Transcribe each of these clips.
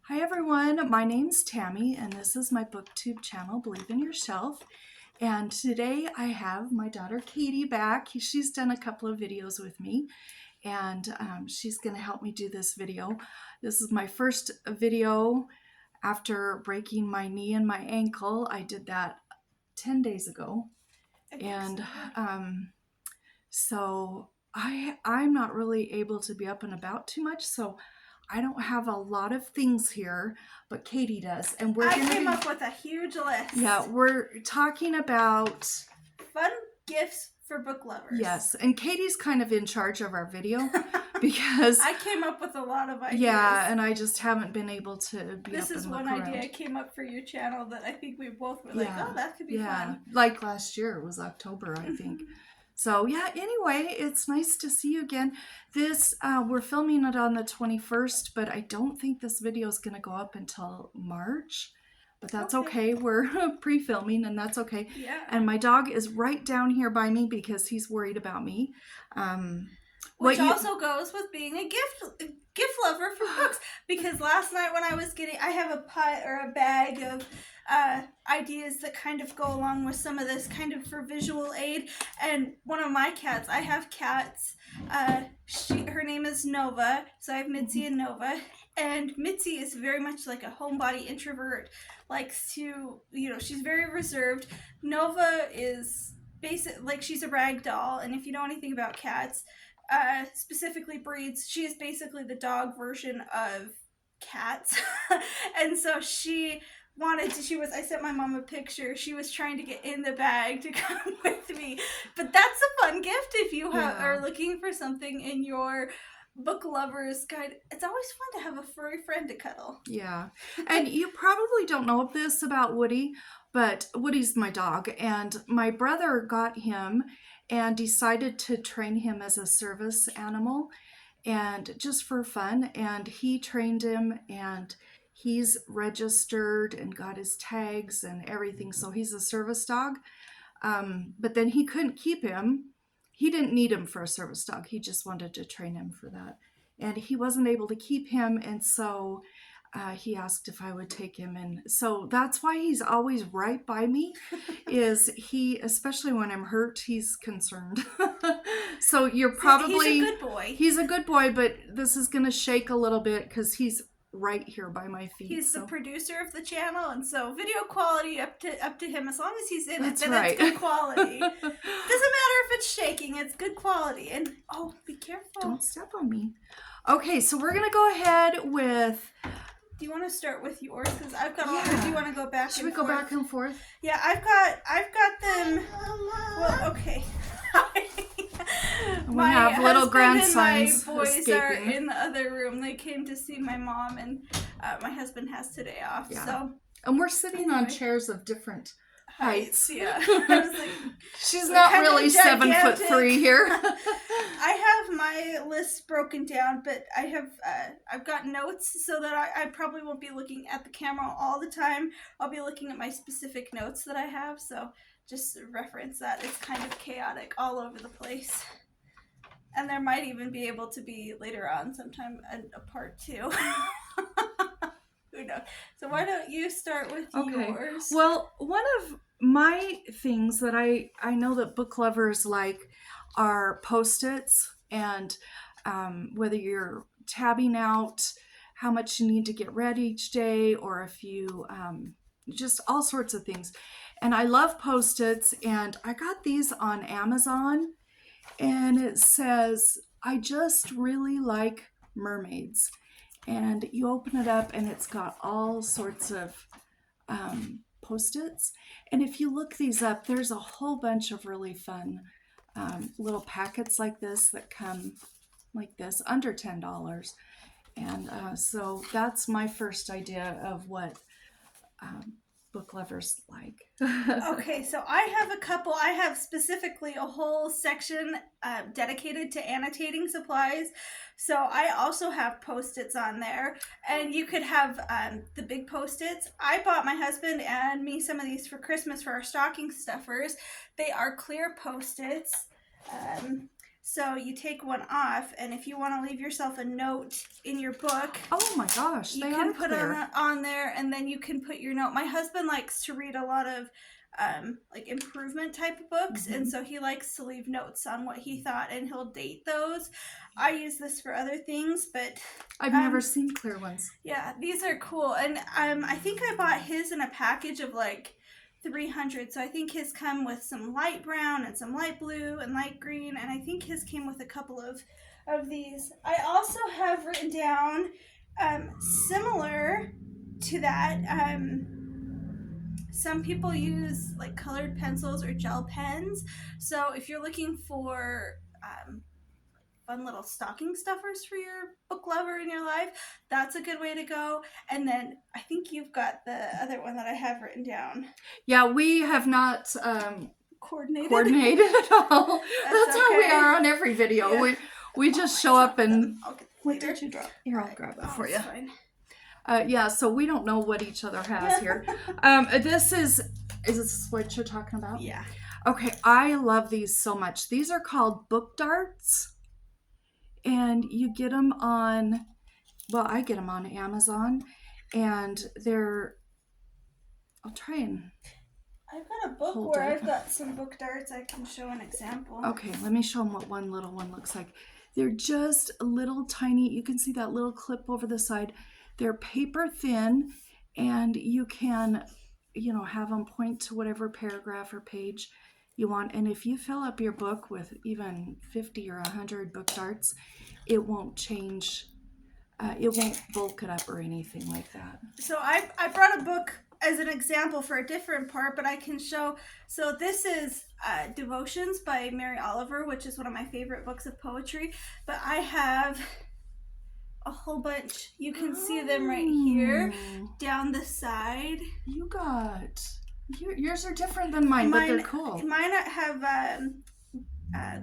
Hi everyone, my name's Tammy and this is my booktube channel, Believe in Yourself. And today I have my daughter Katie back. She's done a couple of videos with me and she's going to help me do this video. This is my first video after breaking my knee and my ankle. I did that 10 days ago. And so I'm not really able to be up and about too much, so I don't have a lot of things here, but Katie does. And I came up with a huge list. Yeah, we're talking about fun gifts for book lovers. Yes, and Katie's kind of in charge of our video because I came up with a lot of ideas. Yeah, and I just haven't been able to be This up is and one look idea around. I came up for your channel that I think we both were like, oh, that could be fun. Like last year, it was October, I think. So yeah, anyway, it's nice to see you again. This, we're filming it on the 21st, but I don't think this video is going to go up until March. But that's okay. We're pre-filming and that's okay. Yeah. And my dog is right down here by me because he's worried about me. Which also goes with being a gift lover for books. Because last night when I have a bag of ideas that kind of go along with some of this kind of for visual aid. And one of my cats, I have cats, her name is Nova, so I have Mitzi and Nova. And Mitzi is very much like a homebody introvert, likes to, she's very reserved. Nova is she's a rag doll, and if you know anything about cats, specifically breeds, she is basically the dog version of cats. And so I sent my mom a picture. She was trying to get in the bag to come with me. But that's a fun gift if you are looking for something in your book lover's guide. It's always fun to have a furry friend to cuddle. Yeah. And you probably don't know this about Woody, but Woody's my dog, and my brother got him and decided to train him as a service animal and just for fun, and he trained him and he's registered and got his tags and everything, so he's a service dog. But then he couldn't keep him. He didn't need him for a service dog. He just wanted to train him for that. And he wasn't able to keep him, and so he asked if I would take him. And so that's why he's always right by me, is he, especially when I'm hurt, he's concerned. So you're probably... He's a good boy. He's a good boy, but this is going to shake a little bit because he's right here by my feet. He's the producer of the channel, and so video quality up to him. As long as he's in That's it, then right. it's good quality. Doesn't matter if it's shaking, it's good quality. And oh, be careful. Don't step on me. Okay, so we're gonna go ahead with... Do you want to start with yours? Because I've got all. Or do you want to go back? Should we go back and forth? Yeah, I've got them. Well, okay. We have little grandsons. My boys are in the other room. They came to see my mom, and my husband has today off. Yeah. So. And we're sitting on chairs of different heights. Yeah. I was like, she's not really 7'3" here. I have my list broken down, but I've got notes so that I probably won't be looking at the camera all the time. I'll be looking at my specific notes that I have, so just reference that. It's kind of chaotic all over the place. And there might even be able to be later on sometime a part 2. Who knows? So why don't you start with yours? Well, one of my things that I know that book lovers like are Post-its, and whether you're tabbing out how much you need to get read each day, or if you just all sorts of things. And I love Post-its, and I got these on Amazon, and it says, I just really like mermaids. And you open it up and it's got all sorts of Post-its. And if you look these up, there's a whole bunch of really fun little packets like this that come like this, under $10. And so that's my first idea of what book lovers like. Okay, so I have a couple. I have specifically a whole section dedicated to annotating supplies. So I also have Post-its on there, and you could have the big Post-its. I bought my husband and me some of these for Christmas for our stocking stuffers. They are clear Post-its. So you take one off, and if you want to leave yourself a note in your book, oh my gosh, you can put it on there, and then you can put your note. My husband likes to read a lot of like improvement type of books, and so he likes to leave notes on what he thought, and he'll date those. I use this for other things, but I've never seen clear ones. Yeah, these are cool, and I think I bought his in a package of like 300, so I think his come with some light brown and some light blue and light green, and I think his came with a couple of these. I also have written down similar to that. Some people use like colored pencils or gel pens, so if you're looking for fun little stocking stuffers for your book lover in your life, that's a good way to go. And then I think you've got the other one that I have written down. Yeah, we have not coordinated at all. That's how we are on every video. Yeah. We just show up and what did you drop? Here, I'll grab it for you. Fine. Yeah, so we don't know what each other has here. This is this what you're talking about? Yeah. Okay, I love these so much. These are called book darts. And you get them on, well, I get them on Amazon, and I'll try and I've got a book where I've got some book darts. I can show an example. Okay, let me show them what one little one looks like. They're just a little tiny, you can see that little clip over the side. They're paper thin, and you can, have them point to whatever paragraph or page you want. And if you fill up your book with even 50 or 100 book darts, it won't change. It won't bulk it up or anything like that. So I brought a book as an example for a different part, but I can show. So this is Devotions by Mary Oliver, which is one of my favorite books of poetry. But I have a whole bunch. You can see them right here down the side. You got... Yours are different than mine, but they're cool. Mine have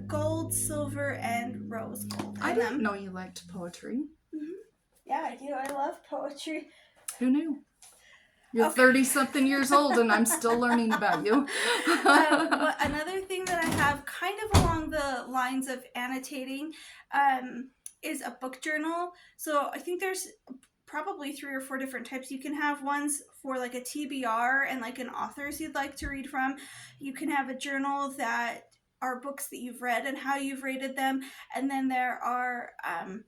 gold, silver, and rose gold. I didn't know you liked poetry. Mm-hmm. Yeah, I do. I love poetry. Who knew? You're 30-something years old, and I'm still learning about you. Another thing that I have kind of along the lines of annotating is a book journal. So I think there's probably 3 or 4 different types. You can have ones for like a TBR and like an authors you'd like to read from. You can have a journal that are books that you've read and how you've rated them. And then there are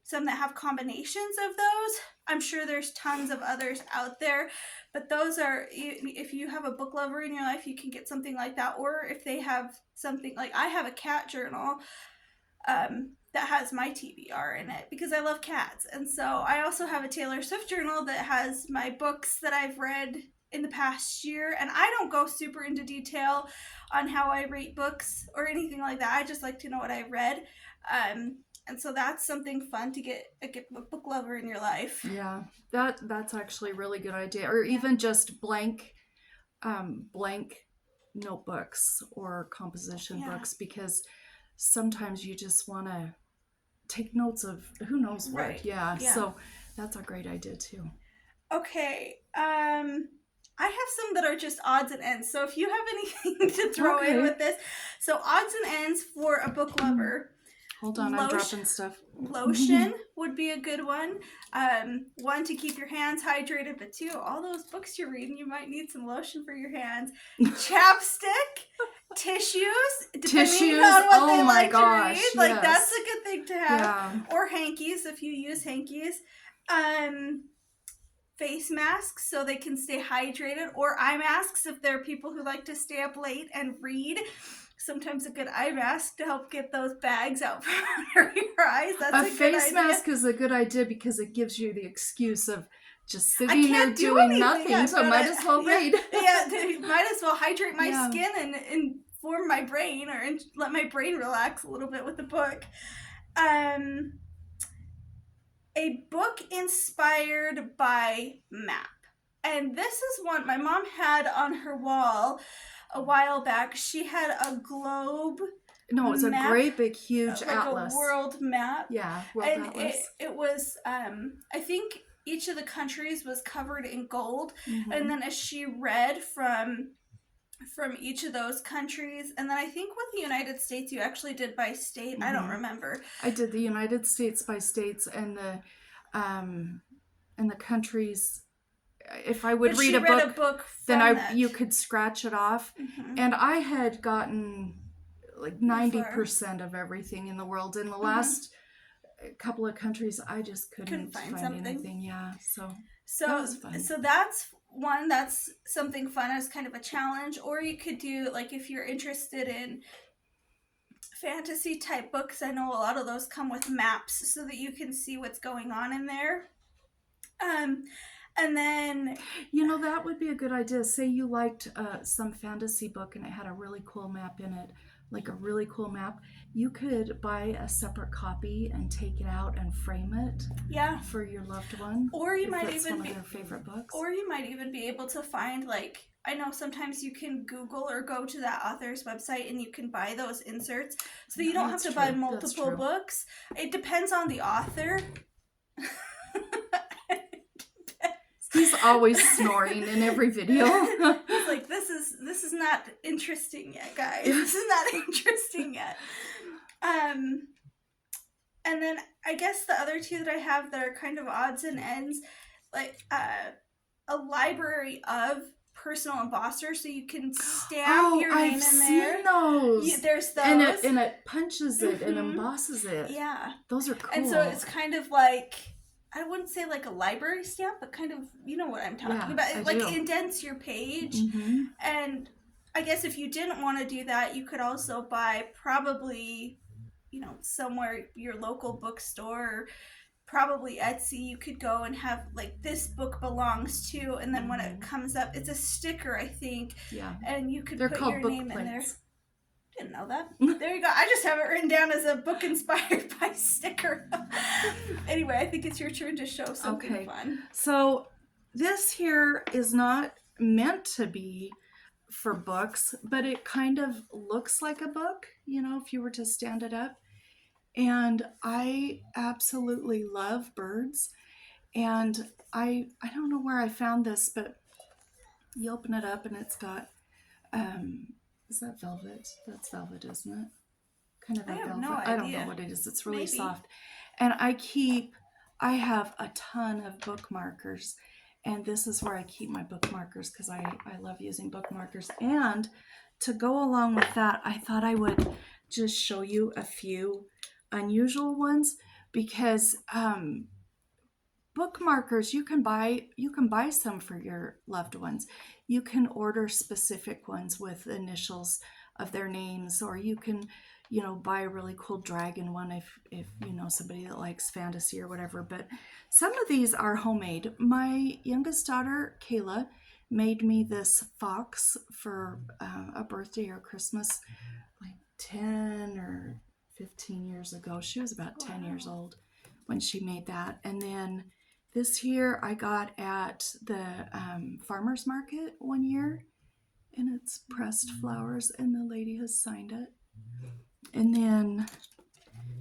some that have combinations of those. I'm sure there's tons of others out there, but those are, if you have a book lover in your life, you can get something like that. Or if they have something like, I have a cat journal that has my TBR in it because I love cats. And so I also have a Taylor Swift journal that has my books that I've read in the past year, and I don't go super into detail on how I rate books or anything like that. I just like to know what I read. And so that's something fun to get a book lover in your life. Yeah, that's actually a really good idea. Or even just blank notebooks or composition books, because sometimes you just want to take notes of who knows what. Right. Yeah, so that's a great idea too. Okay, I have some that are just odds and ends. So if you have anything to throw in with this. So odds and ends for a book lover. Hold on, I'm dropping stuff. Lotion would be a good one. 1, to keep your hands hydrated, but 2, all those books you're reading, you might need some lotion for your hands. Chapstick, tissues, depending on what they like to read. Like, that's a good thing to have. Yeah. Or hankies, if you use hankies. Face masks so they can stay hydrated, or eye masks if there are people who like to stay up late and read. Sometimes a good eye mask to help get those bags out from under your eyes. That's a good idea. A face mask is a good idea because it gives you the excuse of just sitting there doing nothing, so I might as well read. Might as well hydrate my skin and inform my brain, or let my brain relax a little bit with the book. A book inspired by map. And this is one my mom had on her wall a while back. She had a globe. No, it's map, a great big huge like atlas. A world map. Yeah, world atlas. It was, I think each of the countries was covered in gold. Mm-hmm. And then as she read from from each of those countries. And then I think with the United States, you actually did by state. I don't remember. I did the United States by states and the countries. If I would read a book then you could scratch it off. And I had gotten like 90% of everything in the world. In the last couple of countries, I just couldn't find anything. Yeah, so that was fun. So that's one, that's something fun as kind of a challenge. Or you could do, like, if you're interested in fantasy type books, I know a lot of those come with maps so that you can see what's going on in there. And then, that would be a good idea. Say you liked some fantasy book and it had a really cool map in it, like a really cool map. You could buy a separate copy and take it out and frame it. Yeah. For your loved one. Or you might even one of their favorite books. Or you might even be able to find, like, I know sometimes you can Google or go to that author's website and you can buy those inserts, so you don't have to buy multiple books. It depends on the author. He's always snoring in every video. He's like, this is not interesting yet, guys. This is not interesting yet. And then I guess the other two that I have that are kind of odds and ends, like a library of personal embossers, so you can stamp your name in there. I've seen those. There's those. And it punches it and embosses it. Yeah. Those are cool. And so it's kind of like, I wouldn't say like a library stamp, but kind of, you know what I'm talking about. It like indents your page. And I guess if you didn't want to do that, you could also buy probably, somewhere, your local bookstore, probably Etsy. You could go and have, like, this book belongs to, and then when it comes up, it's a sticker, I think. Yeah. And you could put your name in there. Didn't know that. There you go. I just have it written down as a book inspired by sticker. Anyway, I think it's your turn to show something fun. So this here is not meant to be for books, but it kind of looks like a book, if you were to stand it up. And I absolutely love birds. And I don't know where I found this, but you open it up and it's got is that velvet? That's velvet, isn't it? Kind of a velvet. No idea. I don't know what it is. It's really soft. And I have a ton of bookmarkers. And this is where I keep my bookmarkers because I love using bookmarkers. And to go along with that, I thought I would just show you a few unusual ones because bookmarkers, you can buy some for your loved ones. You can order specific ones with initials of their names, or you can, buy a really cool dragon one if you know somebody that likes fantasy or whatever. But some of these are homemade. My youngest daughter, Kayla, made me this fox for a birthday or Christmas, like 10 or 15 years ago. She was about 10 years old when she made that. And then this here I got at the farmer's market one year, and it's pressed flowers, and the lady has signed it. And then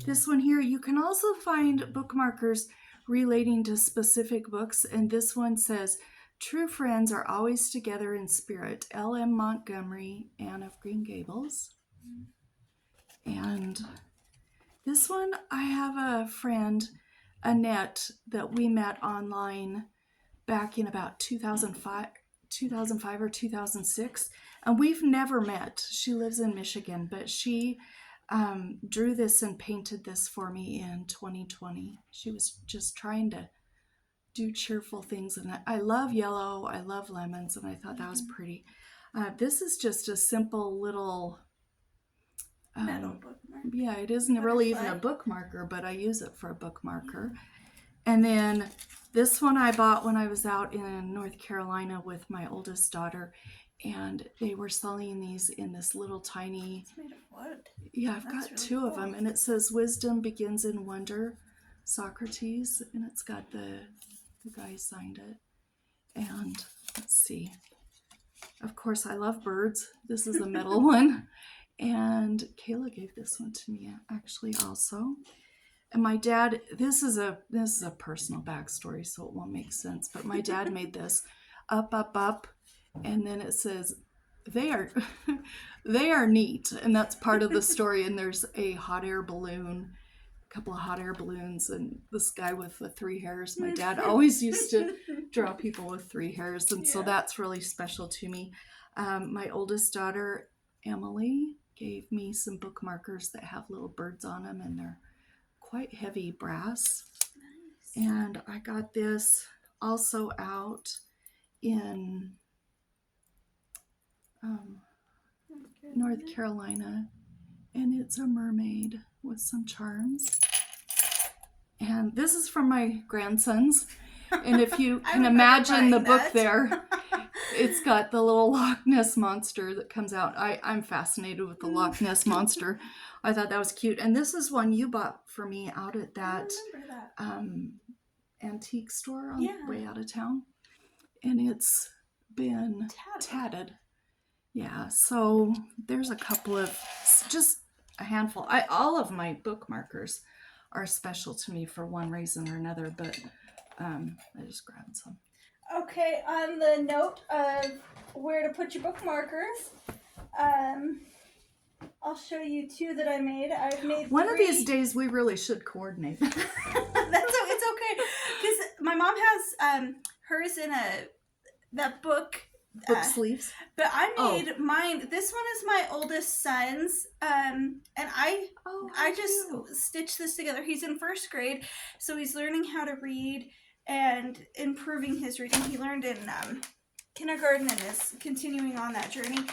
this one here, you can also find bookmarkers relating to specific books, and this one says, "True friends are always together in spirit. L.M. Montgomery, Anne of Green Gables." And this one, I have a friend, Annette, that we met online back in about 2005 or 2006, and we've never met. She lives in Michigan, but she drew this and painted this for me in 2020. She was just trying to do cheerful things, and I love yellow, I love lemons, and I thought that was pretty. This is just a simple little metal bookmark. Yeah, it isn't really even a bookmarker, but I use it for a bookmarker. And then this one I bought when I was out in North Carolina with my oldest daughter, and they were selling these in this little tiny... It's made of wood. Yeah, I've got really two of them, and it says, "Wisdom begins in wonder, Socrates," and it's got the guy signed it. And let's see. Of course, I love birds. This is a metal one. And Kayla gave this one to me actually also. And my dad, this is a personal backstory, so it won't make sense, but my dad made this up, up, up, and then it says they are they are neat, and that's part of the story. And there's a hot air balloon, a couple of hot air balloons, and this guy with the three hairs. My dad always used to draw people with three hairs, and so that's really special to me. My oldest daughter, Emily, gave me some bookmarkers that have little birds on them, and they're quite heavy brass. Nice. And I got this also out in North Carolina, and it's a mermaid with some charms. And this is from my grandsons. And if you can imagine the book there, it's got the little Loch Ness monster that comes out. I'm fascinated with the Loch Ness monster. I thought that was cute. And this is one you bought for me out at that antique store on the way out of town. And it's been tatted. Yeah, so there's a couple of, just a handful. All of my bookmarkers are special to me for one reason or another, but I just grabbed some. Okay, on the note of where to put your bookmarkers, I'll show you two that I made. I've made one of these days we really should coordinate. It's okay, because my mom has hers in that book. Sleeves. But I made mine. This one is my oldest son's, and I just stitched this together. He's in first grade, so he's learning how to read and improving his reading. He learned in kindergarten and is continuing on that journey.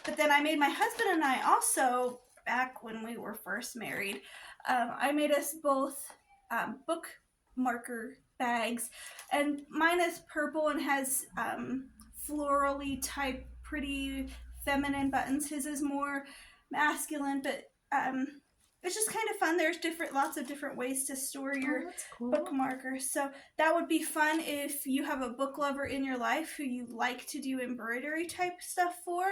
But then I made my husband and I also, back when we were first married, I made us both bookmarker bags, and mine is purple and has florally type pretty feminine buttons. His is more masculine, but it's just kind of fun. There's lots of different ways to store your bookmarkers. So that would be fun if you have a book lover in your life who you like to do embroidery type stuff for,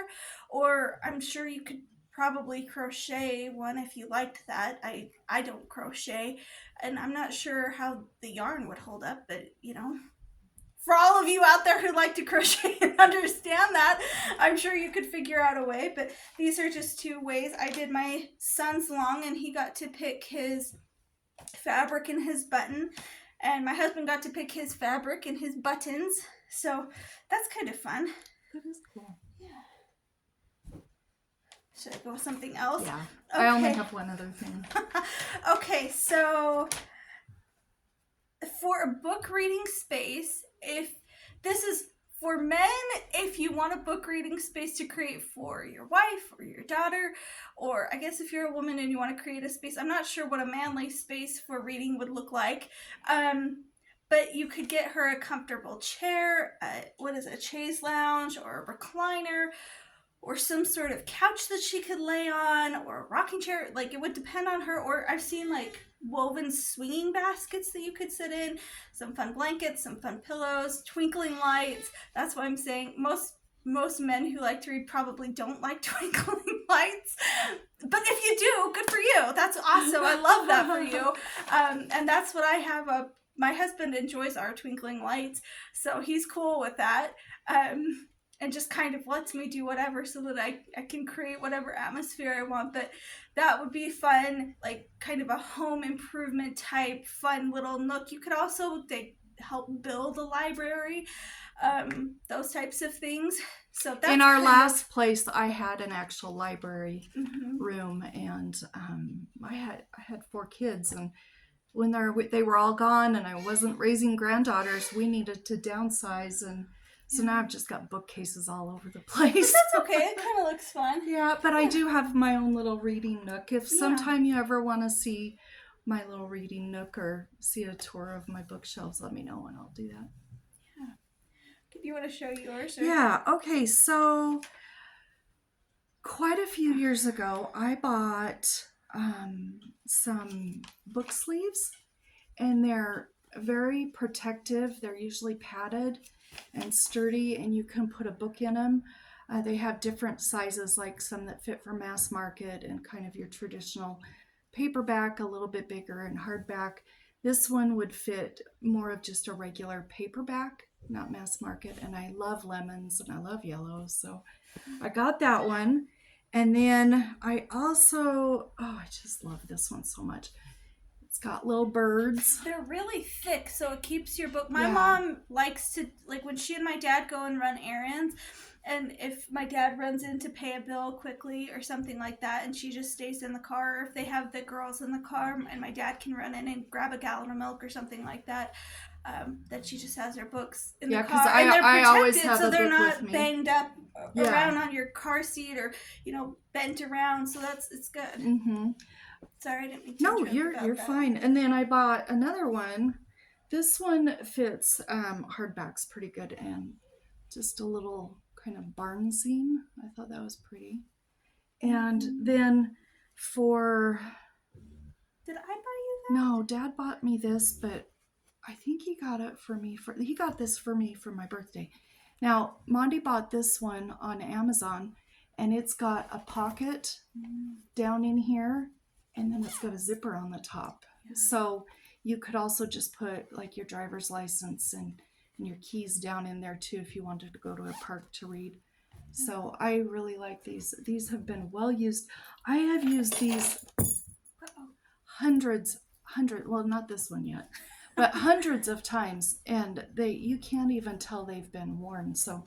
or I'm sure you could probably crochet one if you liked that. I don't crochet, and I'm not sure how the yarn would hold up, but for all of you out there who like to crochet and understand that, I'm sure you could figure out a way. But these are just two ways. I did my son's long, and he got to pick his fabric and his button, and my husband got to pick his fabric and his buttons. So that's kind of fun. That is cool. Yeah. Should I go with something else? Yeah. Okay. I only have one other thing. Okay, so for a book reading space, if this is for men, if you want a book reading space to create for your wife or your daughter, or I guess if you're a woman and you want to create a space, I'm not sure what a manly space for reading would look like, but you could get her a comfortable chair, a chaise lounge or a recliner, or some sort of couch that she could lay on, or a rocking chair. Like, it would depend on her. Or I've seen like woven swinging baskets that you could sit in, some fun blankets, some fun pillows, twinkling lights. That's why I'm saying most men who like to read probably don't like twinkling lights, but if you do, good for you. That's awesome. I love that for you. And that's what I have. My husband enjoys our twinkling lights, so he's cool with that. And just kind of lets me do whatever so that I can create whatever atmosphere I want. But that would be fun, like kind of a home improvement type fun little nook. You could also help build a library, those types of things. So that's in our last place, I had an actual library room, and I had 4 kids, and when they were all gone and I wasn't raising granddaughters, we needed to downsize, and so now I've just got bookcases all over the place. That's okay. It kind of looks fun. Yeah, but I do have my own little reading nook. If sometime you ever want to see my little reading nook or see a tour of my bookshelves, let me know and I'll do that. Yeah. Do you want to show yours? Yeah. Okay. So quite a few years ago, I bought some book sleeves, and they're very protective. They're usually padded and sturdy, and you can put a book in them. They have different sizes, like some that fit for mass market and kind of your traditional paperback, a little bit bigger, and hardback. This one would fit more of just a regular paperback, not mass market. And I love lemons and I love yellows. So I got that one. And then I also, I just love this one so much. It's got little birds. They're really thick, so it keeps your book. My mom likes to, like, when she and my dad go and run errands, and if my dad runs in to pay a bill quickly or something like that, and she just stays in the car, or if they have the girls in the car and my dad can run in and grab a gallon of milk or something like that, that she just has her books in the car. And they're protected, always have so they're not banged up around on your car seat or, bent around. So it's good. Mm-hmm. Sorry, I didn't mean to. No, you're fine. And then I bought another one. This one fits hardbacks pretty good, and just a little kind of barn scene. I thought that was pretty. And then for... Did I buy you that? No, Dad bought me this, but I think he got it for me. He got this for me for my birthday. Now, Mondi bought this one on Amazon, and it's got a pocket down in here, and then it's got a zipper on the top. Yeah. So you could also just put like your driver's license and your keys down in there too if you wanted to go to a park to read. So I really like these. These have been well used. I have used these hundreds, well, not this one yet, but hundreds of times, and you can't even tell they've been worn. So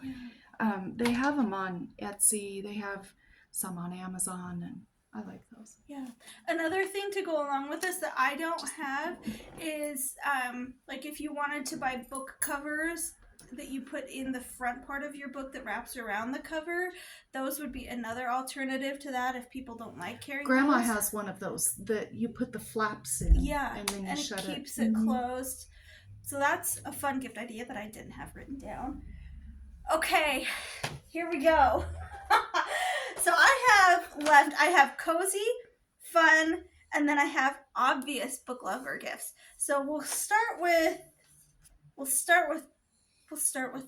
they have them on Etsy. They have some on Amazon, and I like those. Yeah. Another thing to go along with this that I don't have is like if you wanted to buy book covers that you put in the front part of your book that wraps around the cover, those would be another alternative to that if people don't like carrying Grandma those. has one of those that you put the flaps in. Yeah. And then you shut it. And it keeps it closed. So that's a fun gift idea that I didn't have written down. Okay, here we go. So I have cozy, fun, and then I have obvious book lover gifts. So we'll start with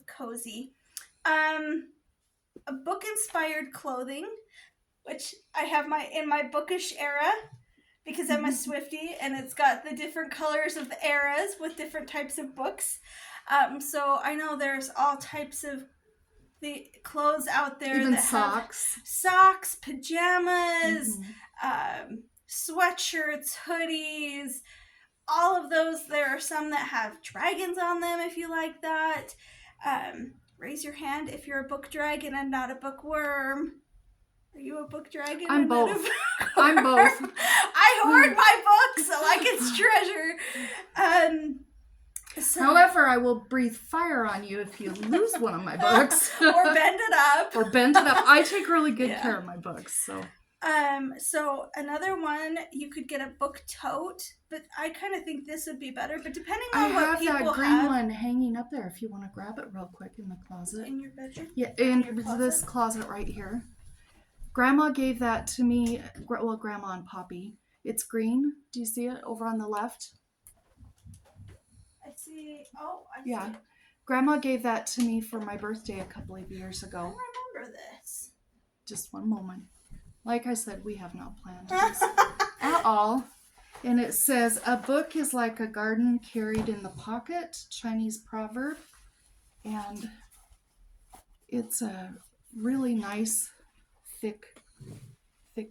cozy. A book inspired clothing, which I have in my bookish era because I'm a Swiftie, and it's got the different colors of the eras with different types of books. So I know there's all types of the clothes out there. Even that socks, pajamas, sweatshirts, hoodies, all of those. There are some that have dragons on them if you like that. Raise your hand if you're a book dragon and not a bookworm. Are you a book dragon? I'm both. I'm both. I hoard my books like it's treasure. So, however, I will breathe fire on you if you lose one of my books. Or bend it up. I take really good care of my books. So another one, you could get a book tote, but I kind of think this would be better. But depending on what people have. I have that green one hanging up there if you want to grab it real quick in the closet. In your bedroom? Yeah, in this closet right here. Grandma gave that to me. Well, Grandma and Poppy. It's green. Do you see it over on the left? I see. Oh, I see. Grandma gave that to me for my birthday a couple of years ago. I remember this. Just one moment. Like I said, we have not planned this at all. And it says, a book is like a garden carried in the pocket, Chinese proverb. And it's a really nice, thick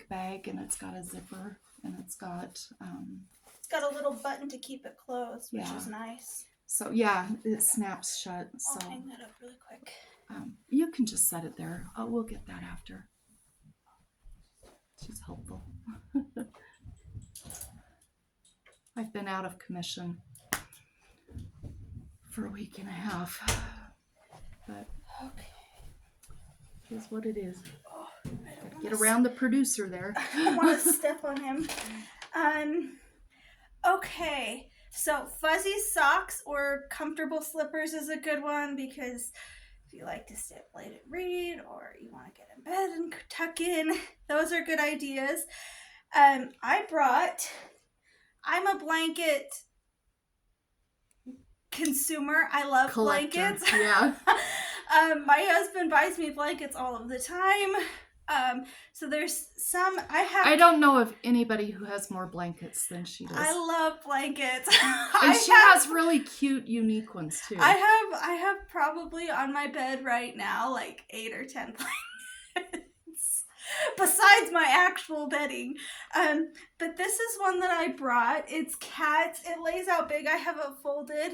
bag, and it's got a zipper, and it's got a little button to keep it closed, which is nice. So it snaps shut. I'll hang that up really quick. You can just set it there. We'll get that after. She's helpful. I've been out of commission for a week and a half, but here's what it is. Get around the producer there. I don't want to step on him. Okay, so fuzzy socks or comfortable slippers is a good one because if you like to stay up late and read, or you want to get in bed and tuck in, those are good ideas. I'm a blanket consumer. I love collector. Blankets. Yeah. My husband buys me blankets all of the time. So there's some I don't know of anybody who has more blankets than she does. I love blankets. And she has really cute, unique ones too. I have probably on my bed right now like 8 or 10 blankets. Besides my actual bedding. But this is one that I brought. It's cats. It lays out big. I have it folded.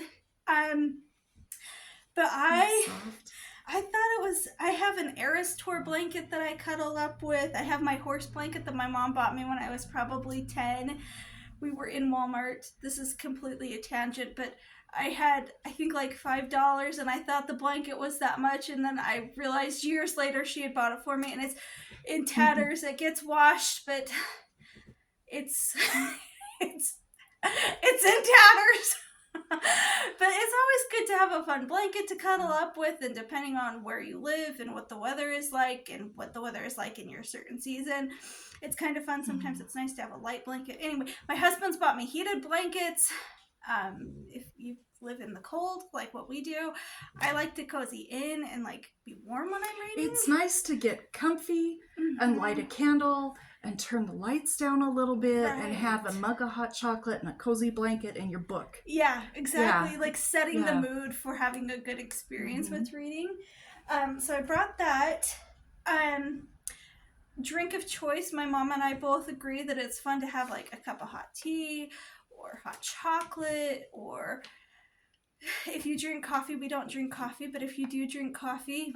But I thought it was, I have an Eris Tour blanket that I cuddle up with. I have my horse blanket that my mom bought me when I was probably 10. We were in Walmart. This is completely a tangent, but I had, I think, like $5, and I thought the blanket was that much, and then I realized years later she had bought it for me, and it's in tatters. It gets washed, but it's it's in tatters. But it's always good to have a fun blanket to cuddle up with, and depending on where you live and what the weather is like and what the weather is like in your certain season, it's kind of fun. Sometimes it's nice to have a light blanket. Anyway, my husband's bought me heated blankets. If you live in the cold like what we do, I like to cozy in and like be warm when I'm reading. It's nice to get comfy and light a candle and turn the lights down a little bit and have a mug of hot chocolate and a cozy blanket and your book. Yeah, exactly. Yeah. Like setting the mood for having a good experience with reading. So I brought that. Drink of choice, my mom and I both agree that it's fun to have like a cup of hot tea or hot chocolate, or if you drink coffee, we don't drink coffee, but if you do drink coffee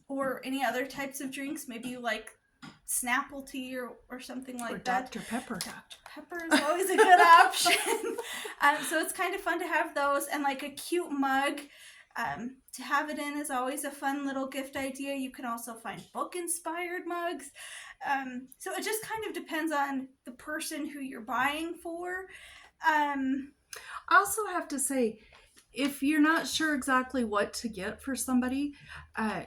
or any other types of drinks, maybe you like Snapple tea or something like or that. Dr. Pepper. Dr. Pepper is always a good option. So it's kind of fun to have those, and like a cute mug to have it in is always a fun little gift idea. You can also find book-inspired mugs. So it just kind of depends on the person who you're buying for. I also have to say, if you're not sure exactly what to get for somebody,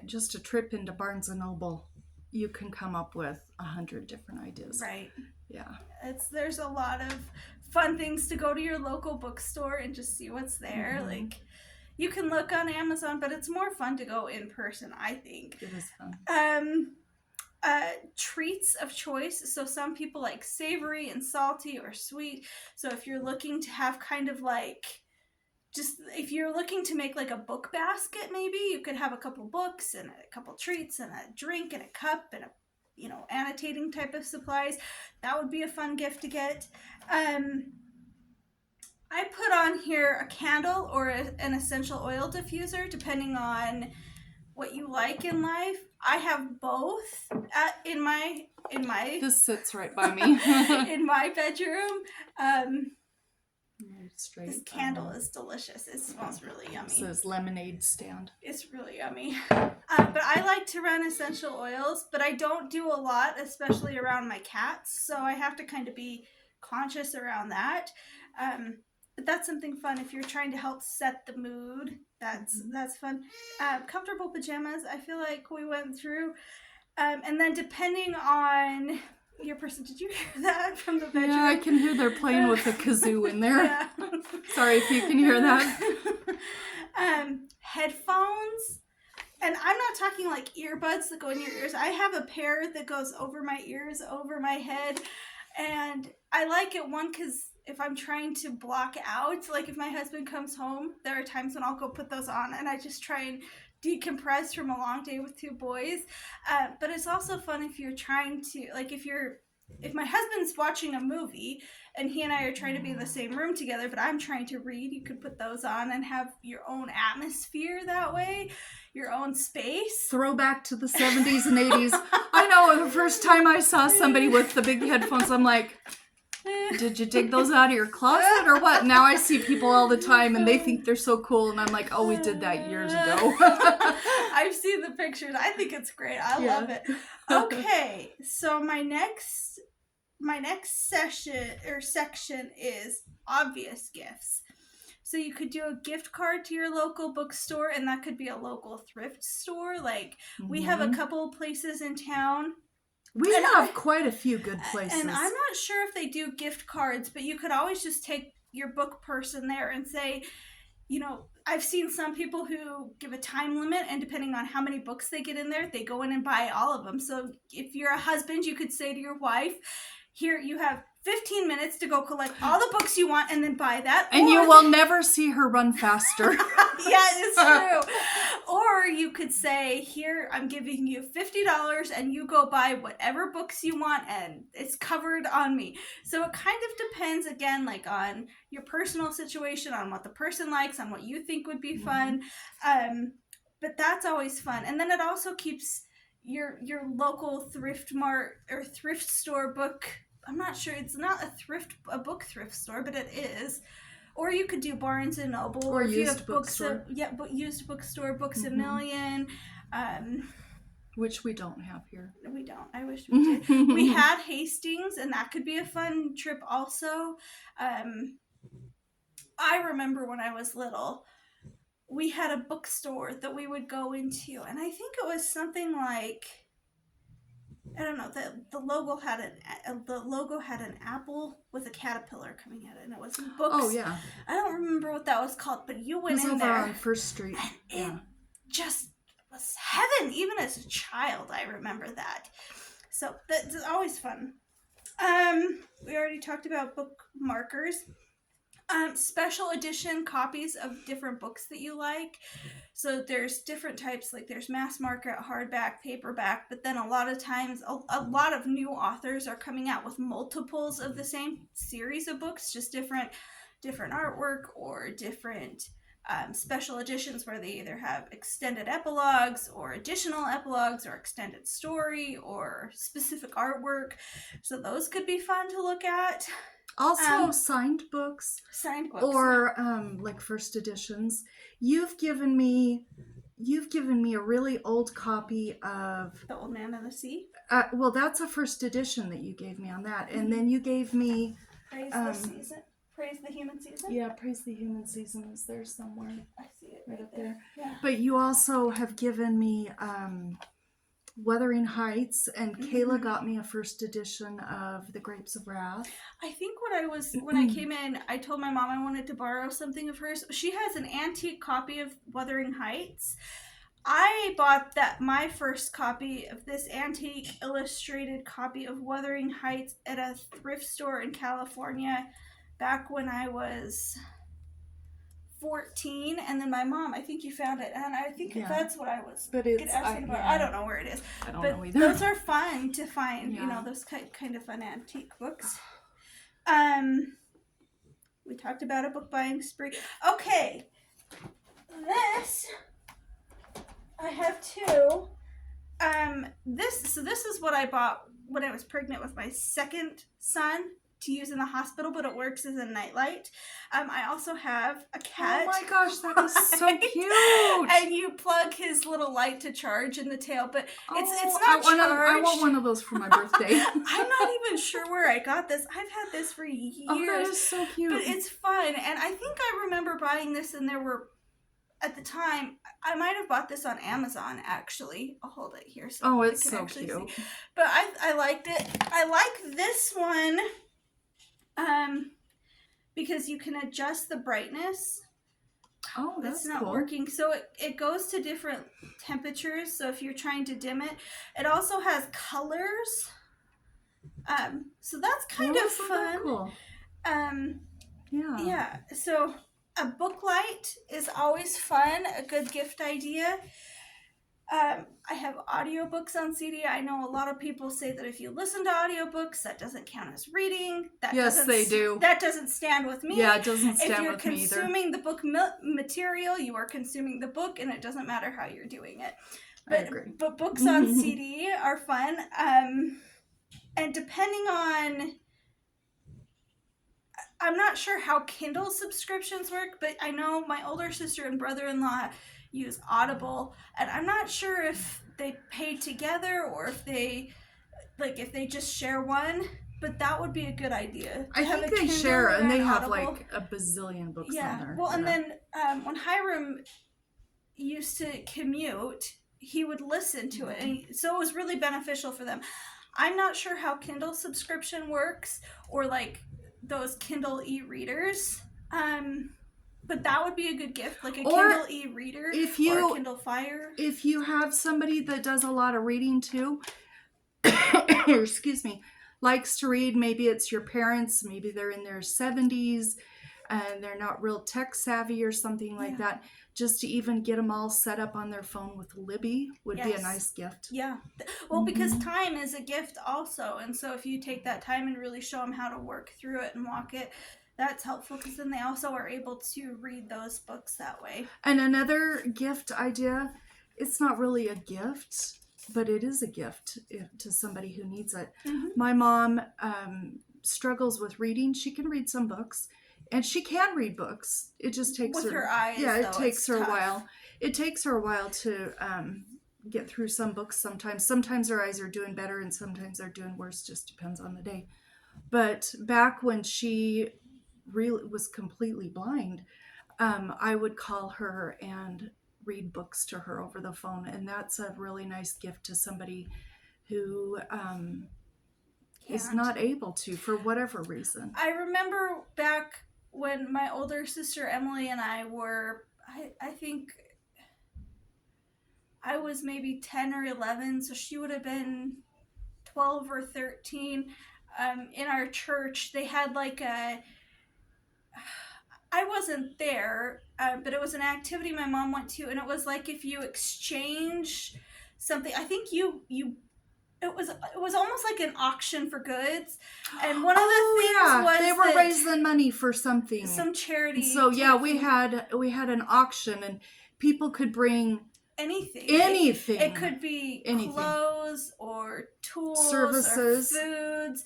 just a trip into Barnes & Noble, you can come up with 100 different ideas. Right. Yeah. There's a lot of fun things to go to your local bookstore and just see what's there. Like, you can look on Amazon, but it's more fun to go in person, I think. It is fun. Treats of choice. So some people like savory and salty or sweet. So if you're looking to have kind of like, just if you're looking to make like a book basket, maybe you could have a couple books and a couple treats and a drink and a cup and a, you know, annotating type of supplies. That would be a fun gift to get. I put on here a candle or an essential oil diffuser, depending on what you like in life. I have both in my. This sits right by me. In my bedroom. Straight. This candle is delicious. It smells really yummy. It says lemonade stand. It's really yummy. But I like to run essential oils, but I don't do a lot, especially around my cats. So I have to kind of be conscious around that. But that's something fun if you're trying to help set the mood. That's fun. Comfortable pajamas, I feel like we went through. And then depending on your person, did you hear that from the bedroom? Yeah, I can hear they're playing with a kazoo in there. Yeah. Sorry if you can hear that. Headphones. And I'm not talking like earbuds that go in your ears. I have a pair that goes over my ears, over my head. And I like it, one, because if I'm trying to block out, like if my husband comes home, there are times when I'll go put those on and I just try and decompress from a long day with two boys. But it's also fun if you're trying to, like if my husband's watching a movie and he and I are trying to be in the same room together, but I'm trying to read, you could put those on and have your own atmosphere that way, your own space. Throwback to the 70s and 80s. I know, the first time I saw somebody with the big headphones, I'm like, did you dig those out of your closet or what? Now I see people all the time and they think they're so cool, and I'm like, oh, we did that years ago. I've seen the pictures. I think it's great. I love it. Okay, so my next section is obvious gifts. So you could do a gift card to your local bookstore, and that could be a local thrift store. Like we have a couple places in town. We have quite a few good places. And I'm not sure if they do gift cards, but you could always just take your book person there and say, you know, I've seen some people who give a time limit, and depending on how many books they get in there, they go in and buy all of them. So if you're a husband, you could say to your wife, here, you have 15 minutes to go collect all the books you want and then buy that. And you will never see her run faster. Yeah, it's true. Or you could say, here, I'm giving you $50 and you go buy whatever books you want and it's covered on me. So it kind of depends, again, like on your personal situation, on what the person likes, on what you think would be fun. But that's always fun. And then it also keeps your local thrift mart or thrift store book. I'm not sure, it's not a book thrift store, but it is. Or you could do Barnes and Noble, or if used you have bookstore. Used bookstore, Books A Million, which we don't have here. We don't. I wish we did. We had Hastings, and that could be a fun trip also. I remember when I was little, we had a bookstore that we would go into, and I think it was something like, I don't know, the logo had an apple with a caterpillar coming at it, and it was books. Oh yeah. I don't remember what that was called, but you went in there on First Street. And it just was heaven. Even as a child, I remember that. So that's always fun. We already talked about bookmarkers. Special edition copies of different books that you like. So there's different types, like there's mass market, hardback, paperback, but then a lot of times a lot of new authors are coming out with multiples of the same series of books, just different artwork or different special editions where they either have extended epilogues or additional epilogues or extended story or specific artwork. So those could be fun to look at. Also, signed books. Or like first editions. You've given me a really old copy of The Old Man and the Sea. Well, that's a first edition that you gave me on that, and then you gave me Praise the Season. Praise the Human Season. Yeah, Praise the Human Season is there somewhere. I see it right up there. Yeah. But you also have given me Wuthering Heights, and Kayla got me a first edition of The Grapes of Wrath. I think when I came in, I told my mom I wanted to borrow something of hers. She has an antique copy of Wuthering Heights. I bought my first copy of this antique illustrated copy of Wuthering Heights at a thrift store in California back when I was 14, and then my mom, I think you found it, and I think that's what I was asking about. I don't know where it is. I don't know either. Those are fun to find, those kind of fun antique books. We talked about a book buying spree. Okay, this, I have two. This is what I bought when I was pregnant with my second son, to use in the hospital, but it works as a nightlight. I also have a cat. Oh my gosh, that is so cute! And you plug his little light to charge in the tail, but it's not charged. I want one of those for my birthday. I'm not even sure where I got this. I've had this for years. Oh, that is so cute. But it's fun, and I think I remember buying this, and there were, at the time, I might have bought this on Amazon, actually. I'll hold it here so it's so cute. See. But I liked it. I like this one because you can adjust the brightness. Oh, that's not cool. working. So it goes to different temperatures. So if you're trying to dim it, it also has colors. So that's kind of fun. Cool. Yeah. So a book light is always fun, a good gift idea. I have audiobooks on CD. I know a lot of people say that if you listen to audiobooks, that doesn't count as reading. Yes, they do. That doesn't stand with me. Yeah, it doesn't stand with me either. If you're consuming the book material, you are consuming the book, and it doesn't matter how you're doing it. I agree. But books on CD are fun. And depending on... I'm not sure how Kindle subscriptions work, but I know my older sister and brother-in-law use Audible, and I'm not sure if they pay together or if they just share one, but that would be a good idea. I think they share, and they have like a bazillion books on there. Well, and then when Hiram used to commute, he would listen to it, and so it was really beneficial for them. I'm not sure how Kindle subscription works, or like those Kindle e-readers. But that would be a good gift, like a Or Kindle e-reader or a Kindle Fire. If you have somebody that does a lot of reading too, excuse me, likes to read, maybe it's your parents, maybe they're in their 70s and they're not real tech savvy or something like that, just to even get them all set up on their phone with Libby would be a nice gift. Yeah. Well, because time is a gift also. And so if you take that time and really show them how to work through it and walk it, that's helpful because then they also are able to read those books that way. And another gift idea, it's not really a gift, but it is a gift to somebody who needs it. My mom struggles with reading. She can read some books, and she can read books. It just takes with her eyes. Yeah, though, it takes her tough. a while. It takes her a while to get through some books. Sometimes her eyes are doing better, and sometimes they're doing worse. Just depends on the day. But back when she really was completely blind, I would call her and read books to her over the phone, and that's a really nice gift to somebody who is not able to for whatever reason. I remember back when my older sister Emily and I were, I think I was maybe 10 or 11, so she would have been 12 or 13. In our church, they had like I wasn't there, but it was an activity my mom went to, and it was like if you exchange something, I think it was almost like an auction for goods, and one of the things was they were raising money for something, some charity. So yeah, we had an auction, and people could bring anything. It could be clothes or tools, services, or foods,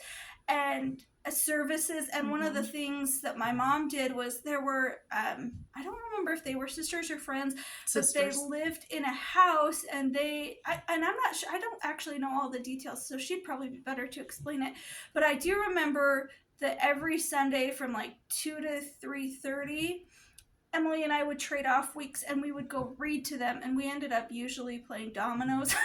and services. And one of the things that my mom did was there were I don't remember if they were sisters or friends, but they lived in a house, and I'm not sure, I don't actually know all the details, so she'd probably be better to explain it, but I do remember that every Sunday from like 2 to 3:30 Emily and I would trade off weeks, and we would go read to them, and we ended up usually playing dominoes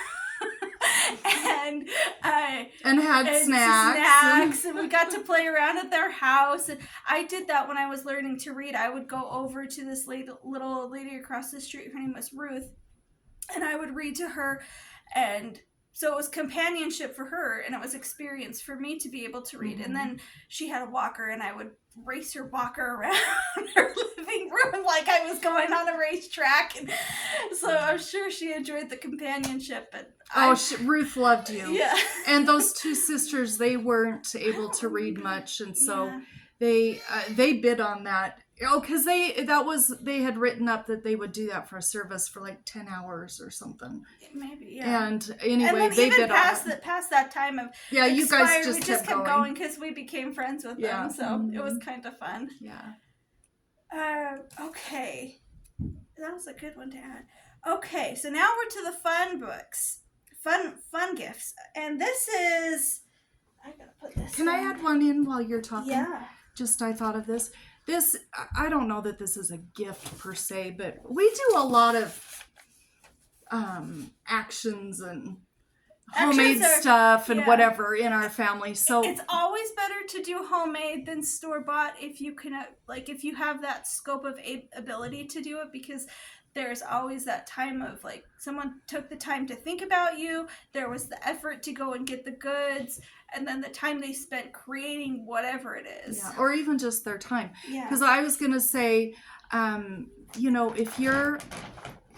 and had snacks, and we got to play around at their house. And I did that when I was learning to read. I would go over to this little lady across the street. Her name was Ruth, and I would read to her, and so it was companionship for her, and it was experience for me to be able to read. And then she had a walker, and I would race her walker around her living room like I was going on a racetrack. And so I'm sure she enjoyed the companionship. But Ruth loved you. Yeah. And those two sisters, they weren't able to read much, and so they bid on that. Oh, because they had written up that they would do that for a service for like 10 hours or something. Maybe, yeah. And anyway, and then they even bid past on it. Past that time of you guys we just kept going because we became friends with them. So it was kind of fun. Yeah. Okay. That was a good one to add. Okay, so now we're to the fun books. Fun gifts. And this is... I gotta put this Can I add one in while you're talking? Yeah. I thought of this. I don't know that this is a gift per se, but we do a lot of actions and homemade stuff and whatever in our family. So it's always better to do homemade than store-bought if you can, if you have that scope of ability to do it, because there's always that time of like someone took the time to think about you, there was the effort to go and get the goods, and then the time they spent creating whatever it is. Yeah, or even just their time. Because I was gonna say,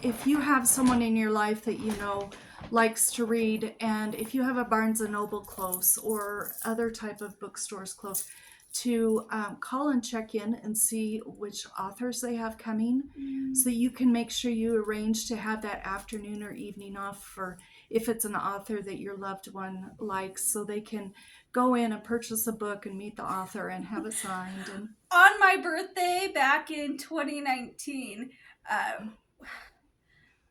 if you have someone in your life that you know likes to read, and if you have a Barnes and Noble close or other type of bookstores close, to call and check in and see which authors they have coming, so you can make sure you arrange to have that afternoon or evening off for if it's an author that your loved one likes, so they can go in and purchase a book and meet the author and have it signed. And on my birthday back in 2019,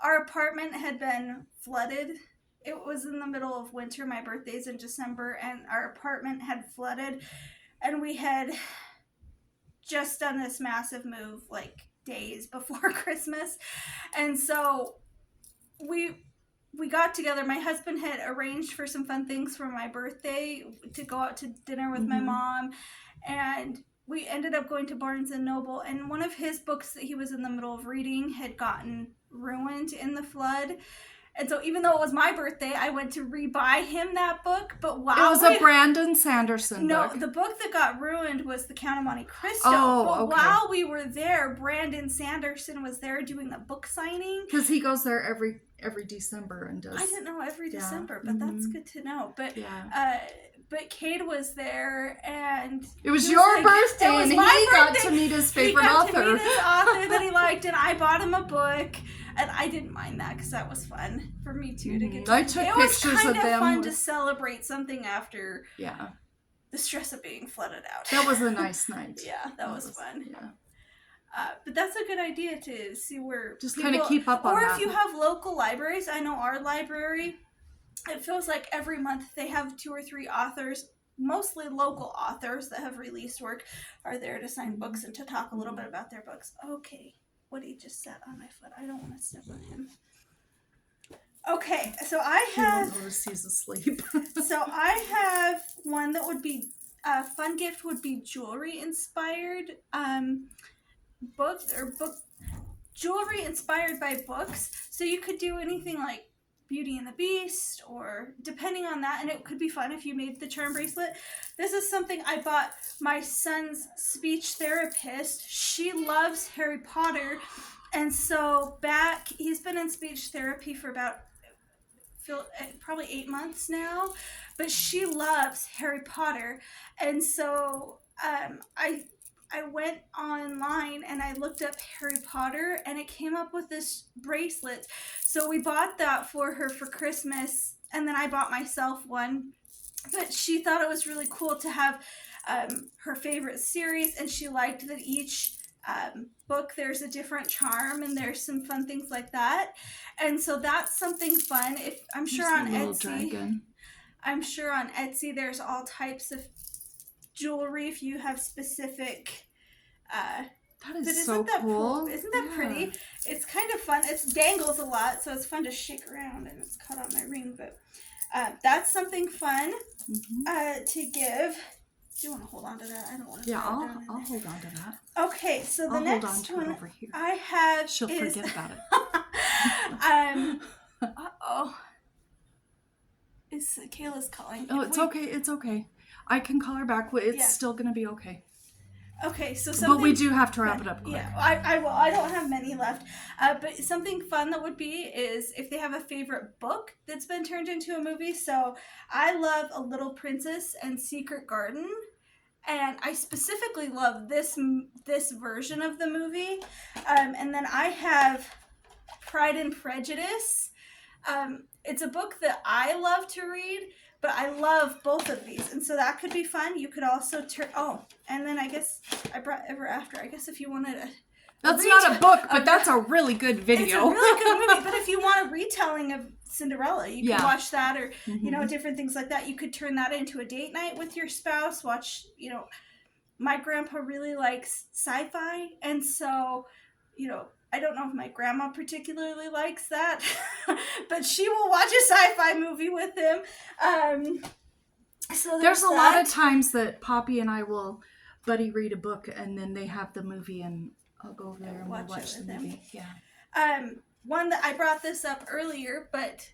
our apartment had been flooded. It was in the middle of winter. My birthday's in December, and our apartment had flooded. And we had just done this massive move like days before Christmas. And so we got together. My husband had arranged for some fun things for my birthday, to go out to dinner with my mom. And we ended up going to Barnes and Noble, and one of his books that he was in the middle of reading had gotten ruined in the flood. And so even though it was my birthday, I went to rebuy him that book. But wow, it was a Brandon Sanderson book. No, the book that got ruined was The Count of Monte Cristo. But okay. While we were there, Brandon Sanderson was there doing the book signing. Because he goes there every December and does. I didn't know every December, but that's good to know. But but Cade was there, and it was your birthday, and he got to meet his favorite author. To meet his author that he liked, and I bought him a book. And I didn't mind that because that was fun for me too to get to. I took pictures of them. It was kind of fun to celebrate something after the stress of being flooded out. That was a nice night. that was fun. Yeah. But that's a good idea to see where just kind of keep up on that. Or that. if you have local libraries, I know our library, it feels like every month they have 2 or 3 authors, mostly local authors that have released work, are there to sign books and to talk a little bit about their books. Okay. What he just sat on my foot. I don't want to step on him. Okay, so I have... He's asleep. So I have one that would be... A fun gift would be jewelry-inspired book. Jewelry inspired by books. So you could do anything like Beauty and the Beast, or depending on that, and it could be fun if you made the charm bracelet. This is something I bought my son's speech therapist. She loves Harry Potter, and so he's been in speech therapy for about probably 8 months now, but she loves Harry Potter, and so I went online and I looked up Harry Potter, and it came up with this bracelet. So we bought that for her for Christmas, and then I bought myself one. But she thought it was really cool to have her favorite series, and she liked that each book there's a different charm, and there's some fun things like that. And so that's something fun. I'm sure on Etsy there's all types of jewelry if you have specific that is so cool. Isn't that pretty? It's kind of fun. It dangles a lot, so it's fun to shake around, and it's caught on my ring. But that's something fun to give. Do you want to hold on to that? I don't want to. Yeah, I'll hold on to that. Okay, so the next one over here. I have She'll forget about it. Kayla's calling. Oh, it's okay. It's okay. I can call her back. It's still going to be okay. Okay, so but we do have to wrap it up quick. Yeah, I will. I don't have many left. But something fun that would be is if they have a favorite book that's been turned into a movie. So I love A Little Princess and Secret Garden, and I specifically love this version of the movie. And then I have Pride and Prejudice. It's a book that I love to read, but I love both of these, and so that could be fun. You could also and then I guess I brought Ever After. I guess if you wanted that's not a book, but that's a really good video. It's a really good movie, but if you want a retelling of Cinderella, you can watch that, or different things like that. You could turn that into a date night with your spouse. Watch, my grandpa really likes sci-fi, and so, I don't know if my grandma particularly likes that, but she will watch a sci-fi movie with him. So there's a lot of times that Poppy and I will buddy read a book, and then they have the movie, and I'll go over there and we'll watch the movie. Yeah. One that I brought this up earlier, but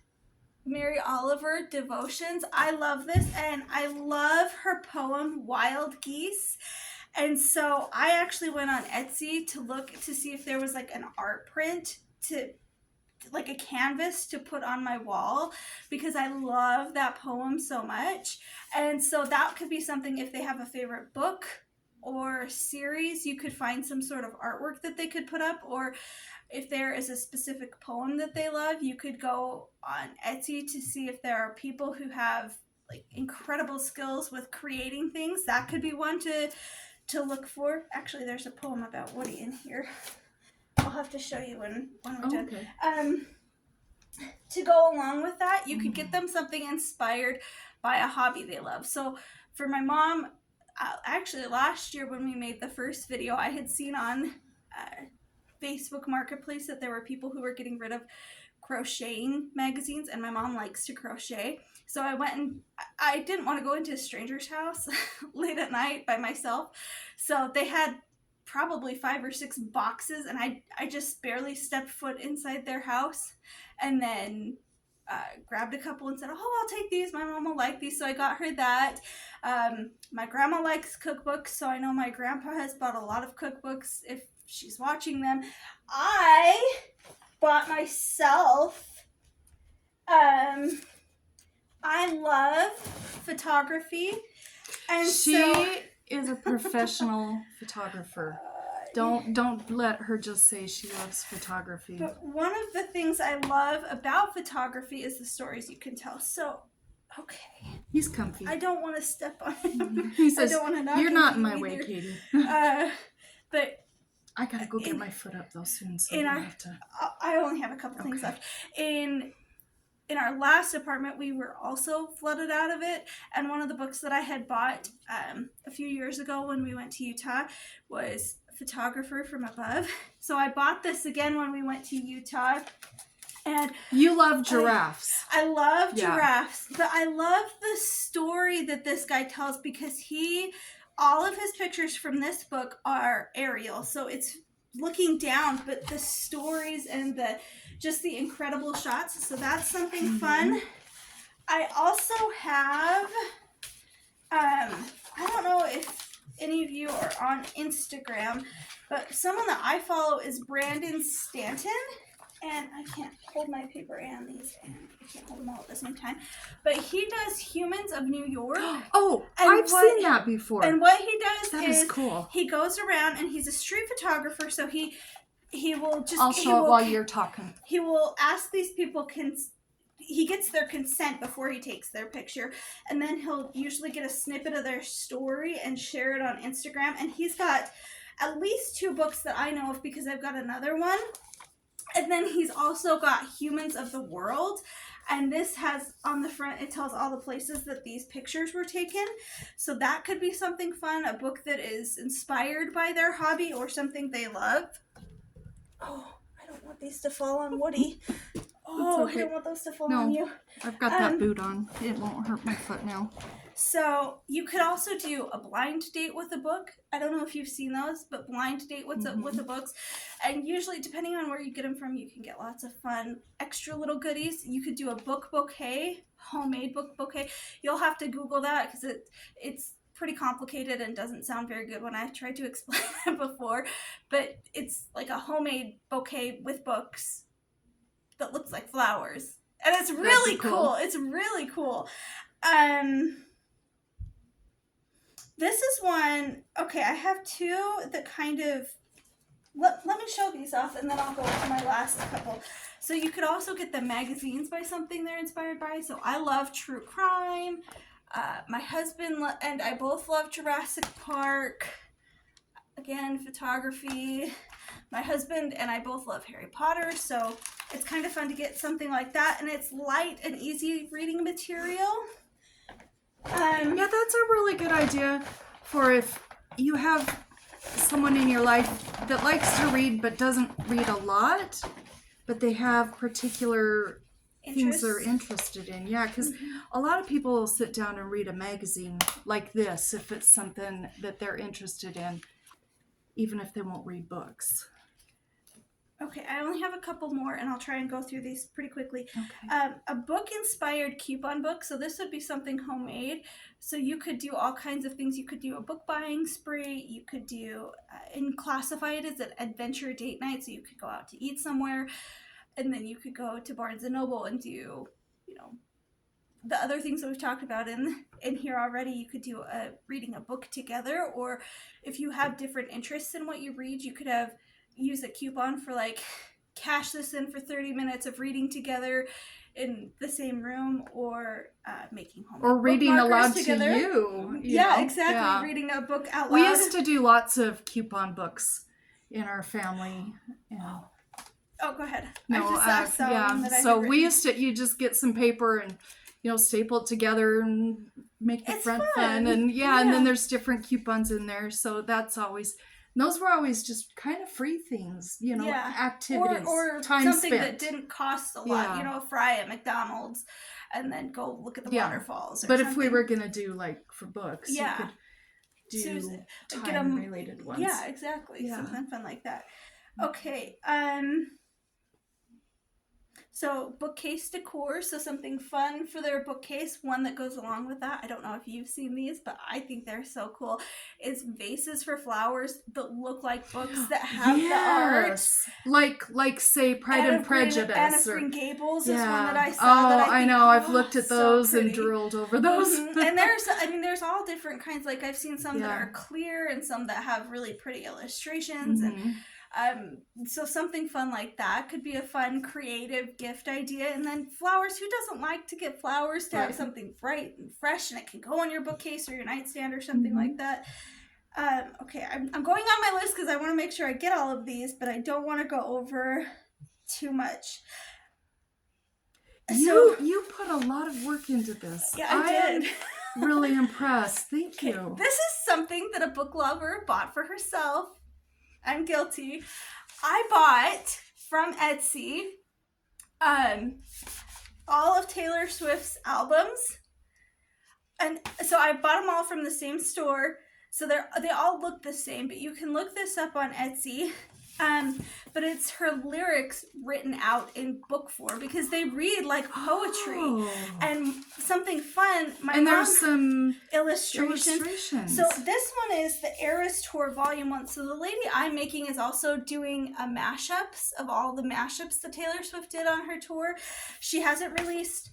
Mary Oliver, Devotions. I love this, and I love her poem Wild Geese. And so I actually went on Etsy to look to see if there was like an art print like a canvas to put on my wall, because I love that poem so much. And so that could be something, if they have a favorite book or series, you could find some sort of artwork that they could put up, or if there is a specific poem that they love, you could go on Etsy to see if there are people who have like incredible skills with creating things. That could be one to look for. Actually, there's a poem about Woody in here. I'll have to show you when we're done. Okay. To go along with that, you could get them something inspired by a hobby they love. So for my mom, actually last year when we made the first video, I had seen on Facebook Marketplace that there were people who were getting rid of crocheting magazines, and my mom likes to crochet. So I went, and I didn't want to go into a stranger's house late at night by myself. So they had probably 5 or 6 boxes, and I just barely stepped foot inside their house, and then grabbed a couple and said, oh, I'll take these. My mom will like these. So I got her that. My grandma likes cookbooks, so I know my grandpa has bought a lot of cookbooks if she's watching them. I bought myself, I love photography, and she is a professional photographer. Don't let her just say she loves photography. But one of the things I love about photography is the stories you can tell. So, okay. He's comfy. I don't want to step on him. He says, I don't want to knock you're not in my either. way, Katie. But I gotta go get my foot up though soon, so I only have a couple things left. In our last apartment, we were also flooded out of it, and one of the books that I had bought a few years ago when we went to Utah was Photographer from Above. So I bought this again when we went to Utah. And you love giraffes. I love giraffes, but I love the story that this guy tells, because all of his pictures from this book are aerial, so it's looking down, but the stories and the incredible shots, so that's something fun. I also have, I don't know if any of you are on Instagram, but someone that I follow is Brandon Stanton, and I can't hold my paper and these, and I can't hold them all at the same time, but he does Humans of New York. Oh, I've seen that before. And what he does is cool. He goes around, and he's a street photographer, so he will just... I'll show it while you're talking. He will ask these people... He gets their consent before he takes their picture, and then he'll usually get a snippet of their story and share it on Instagram, and he's got at least 2 books that I know of, because I've got another one. And then he's also got Humans of the World, and this has on the front, it tells all the places that these pictures were taken. So that could be something fun, a book that is inspired by their hobby or something they love. Oh, I don't want these to fall on Woody. Oh, okay. I don't want those to fall on you. I've got that boot on. It won't hurt my foot now. So you could also do a blind date with a book. I don't know if you've seen those, but blind date with the books. And usually, depending on where you get them from, you can get lots of fun extra little goodies. You could do a book bouquet, homemade book bouquet. You'll have to Google that, because it's pretty complicated and doesn't sound very good when I tried to explain it before. But it's like a homemade bouquet with books that looks like flowers. And it's really cool. It's really cool. This is one, okay, I have 2 that kind of, let me show these off, and then I'll go to my last couple. So you could also get the magazines by something they're inspired by. So I love true crime. My husband and I both love Jurassic Park. Again, photography. My husband and I both love Harry Potter, so it's kind of fun to get something like that, and it's light and easy reading material. Yeah, that's a really good idea for if you have someone in your life that likes to read but doesn't read a lot, but they have particular things they're interested in. Yeah, because a lot of people will sit down and read a magazine like this if it's something that they're interested in, even if they won't read books. Okay, I only have a couple more, and I'll try and go through these pretty quickly. Okay. A book-inspired coupon book. So this would be something homemade. So you could do all kinds of things. You could do a book buying spree. You could do, and classify it as an adventure date night. So you could go out to eat somewhere, and then you could go to Barnes & Noble and do, the other things that we've talked about in here already. You could do reading a book together, or if you have different interests in what you read, you could use a coupon for cash this in for 30 minutes of reading together in the same room, or making home or reading aloud together. To you. Yeah, exactly. Yeah. Reading a book out loud. We used to do lots of coupon books in our family. Yeah. Oh, go ahead. So we used to, you just get some paper and staple it together and make the front fun. And and then there's different coupons in there. So that's always Those were always just kind of free things, activities, or time something spent. that didn't cost a lot. A fry at McDonald's, and then go look at the waterfalls. But if we were gonna do for books, you could do so, time-related ones. Yeah, exactly. Yeah. Something fun like that. Okay. So bookcase decor, so something fun for their bookcase, one that goes along with that. I don't know if you've seen these, but I think they're so cool. Is vases for flowers that look like books that have the art. Like say Pride and Prejudice. Anne of Green Gables is one that I saw. That I think, know. I've looked at those and drooled over those. And there's all different kinds. Like I've seen some that are clear and some that have really pretty illustrations and so something fun like that could be a fun creative gift idea. And then flowers, who doesn't like to get flowers, to have something bright and fresh, and it can go on your bookcase or your nightstand or something like that. Okay, I'm going on my list because I want to make sure I get all of these, but I don't want to go over too much. You put a lot of work into this. Yeah, I did. I'm really impressed. Thank you. This is something that a book lover bought for herself. I'm guilty. I bought from Etsy all of Taylor Swift's albums. And so I bought them all from the same store. So they all look the same, but you can look this up on Etsy. But it's her lyrics written out in book form because they read like poetry. And something fun. There's some illustrations. So this one is the Eras Tour Volume 1. So the lady I'm making is also doing a mashups of all the mashups that Taylor Swift did on her tour. She hasn't released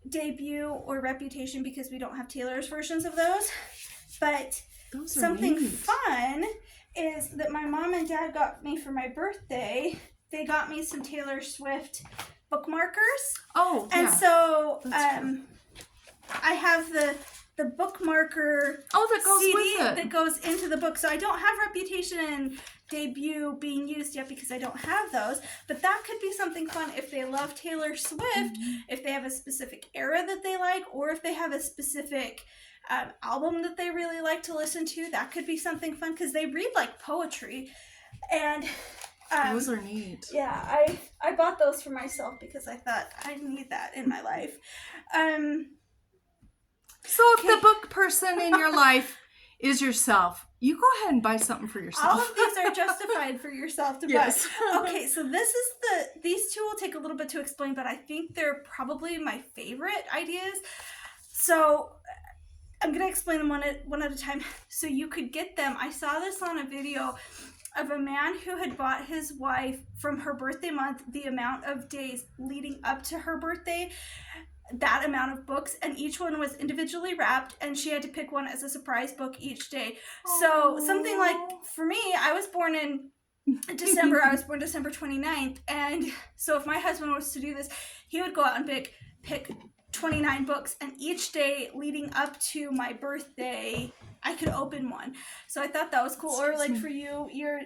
Debut or Reputation because we don't have Taylor's versions of those. But something fun is that my mom and dad got me for my birthday. They got me some Taylor Swift bookmarkers. And so I have the bookmarker that goes CD with it. that goes into the book. So I don't have Reputation and Debut being used yet because I don't have those. But that could be something fun if they love Taylor Swift, if they have a specific era that they like, or if they have a specific album that they really like to listen to. That could be something fun because they read like poetry. And those are neat. Yeah, I bought those for myself because I thought I need that in my life. So if the book person in your life is yourself, you go ahead and buy something for yourself. All of these are justified for yourself to buy. Okay, so these two will take a little bit to explain, but I think they're probably my favorite ideas. So I'm going to explain them one at a time. So you could get them. I saw this on a video of a man who had bought his wife from her birthday month the amount of days leading up to her birthday, that amount of books, and each one was individually wrapped, and she had to pick one as a surprise book each day. So something like, for me, I was born in December. I was born December 29th, and so if my husband was to do this, he would go out and pick 29 books, and each day leading up to my birthday I could open one. So I thought that was cool. Or like for you, you're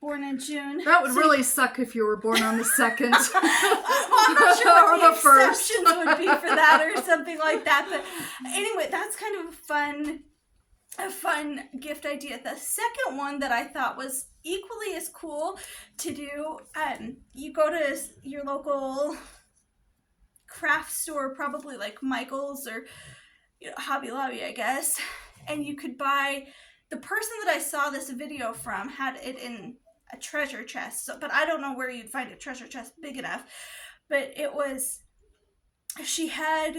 born in June. That would really suck if you were born on the 2nd. I'm not sure what the exceptions would be for that or something like that. But anyway, that's kind of a fun gift idea. The second one that I thought was equally as cool to do, you go to your local craft store, probably like Michael's or Hobby Lobby, I guess, and you could buy. The person that I saw this video from had it in a treasure chest, but I don't know where you'd find a treasure chest big enough. But it was, she had,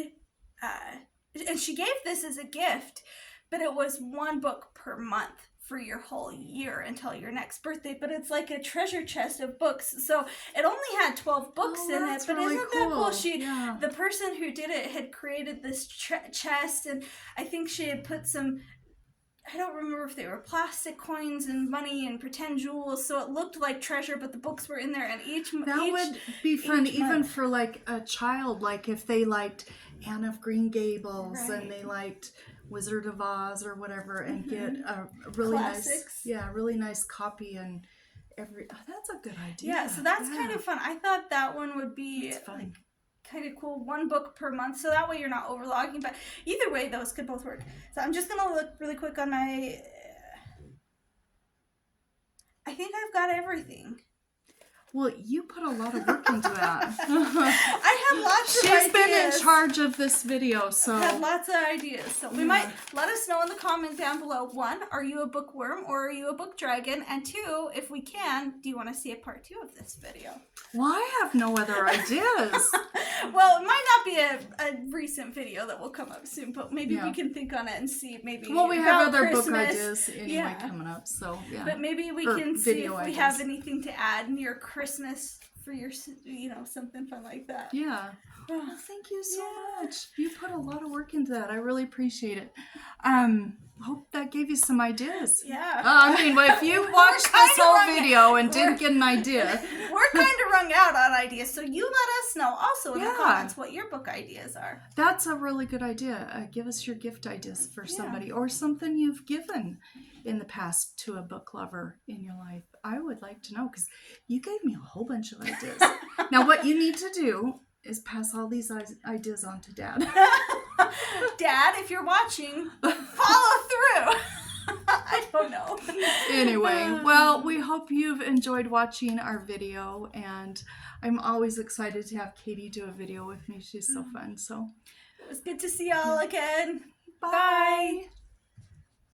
and she gave this as a gift, but it was one book per month for your whole year until your next birthday. But it's like a treasure chest of books. So it only had 12 books in it. But really isn't that cool? The person who did it had created this chest, and I think she had put some, I don't remember if they were plastic coins and money and pretend jewels, so it looked like treasure, but the books were in there, and that would be fun even for like a child, like if they liked Anne of Green Gables and they liked Wizard of Oz or whatever, and get a really really nice copy, and that's a good idea. Yeah, so that's kind of fun. I thought that one would be like kind of cool, one book per month, so that way you're not overlogging. But either way, those could both work. So I'm just gonna look really quick on my I think I've got everything. Well, you put a lot of work into that. I have lots of ideas. She's been in charge of this video, so... I have lots of ideas. So we might let us know in the comment down below. 1, are you a bookworm or are you a book dragon? And 2, if we can, do you want to see a part 2 of this video? Well, I have no other ideas. Well, it might not be a recent video that will come up soon, but maybe we can think on it and see maybe. Well, we have other Christmas. book ideas anyway coming up, so yeah. But maybe we can see if we have anything to add near Christmas for your, something fun like that. Yeah. Well, thank you so much. You put a lot of work into that. I really appreciate it. Hope that gave you some ideas. Yeah. I mean, if you watched this whole video and didn't get an idea. We're kind of rung out on ideas, so you let us know also in the comments what your book ideas are. That's a really good idea. Give us your gift ideas for somebody or something you've given in the past to a book lover in your life. I would like to know because you gave me a whole bunch of ideas. Now, what you need to do is pass all these ideas on to Dad. Dad, if you're watching, follow through. I don't know. Anyway, well, we hope you've enjoyed watching our video, and I'm always excited to have Katie do a video with me. She's so fun. So it was good to see y'all again. Bye.